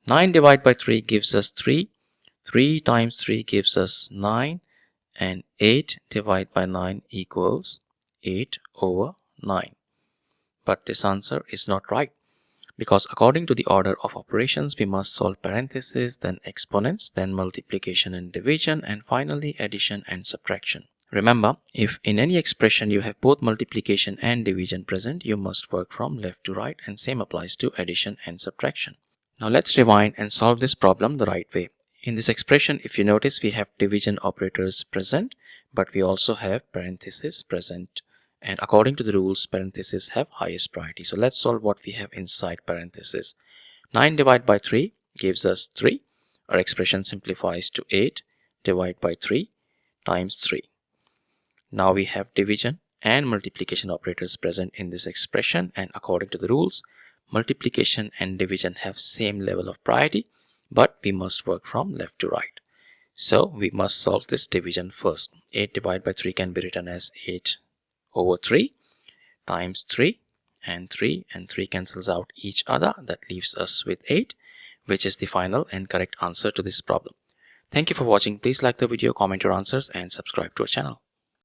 9 divided by 3 gives us 3. 3 times 3 gives us 9. And 8 divided by 9 equals 8 over 9. But this answer is not right, because according to the order of operations, we must solve parentheses, then exponents, then multiplication and division, and finally addition and subtraction. Remember, if in any expression you have both multiplication and division present, you must work from left to right, and same applies to addition and subtraction. Now let's rewind and solve this problem the right way. In this expression, if you notice, we have division operators present, but we also have parentheses present. And according to the rules, parentheses have highest priority. So let's solve what we have inside parentheses. 9 divided by 3 gives us 3. Our expression simplifies to 8 divided by 3 times 3. Now we have division and multiplication operators present in this expression, and according to the rules, multiplication and division have same level of priority, but we must work from left to right. So we must solve this division first. 8 divided by 3 can be written as 8 over 3 times 3, and 3 cancels out each other. That leaves us with 8, which is the final and correct answer to this problem. Thank you for watching. Please like the video, comment your answers, and subscribe to our channel.